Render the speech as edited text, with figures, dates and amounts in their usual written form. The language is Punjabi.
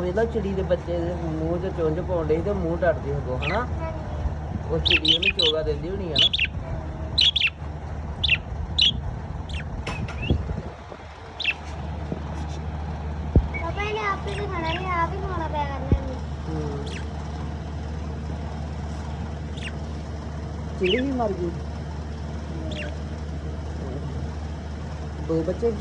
ਵੇਖ ਲਾ ਚਿੜੀ ਦੇ ਬੱਚੇ ਦੇ ਮੂੰਹ 'ਚ ਚੁੰਝ ਪਾਉਣ ਡਈ ਤੇ ਮੂੰਹ ਟੱਟਦੀ ਹੋ ਹਨਾ। ਉਹ ਚਿੜੀ ਉਹਨੂੰ ਚੋਗਾ ਦਿੰਦੀ ਹੋਣੀ ਆ ਨਾ। ਪਾਪਾ ਨੇ ਆਪੇ ਤੇ ਖਾਣਾ ਨਹੀਂ, ਆਪ ਹੀ ਖਾਣਾ ਪਿਆ ਕਰਨਾ ਇਹਨੂੰ। ਚਿੜੀ ਵੀ ਮਰ ਗਈ। 2 ਬੱਚੇ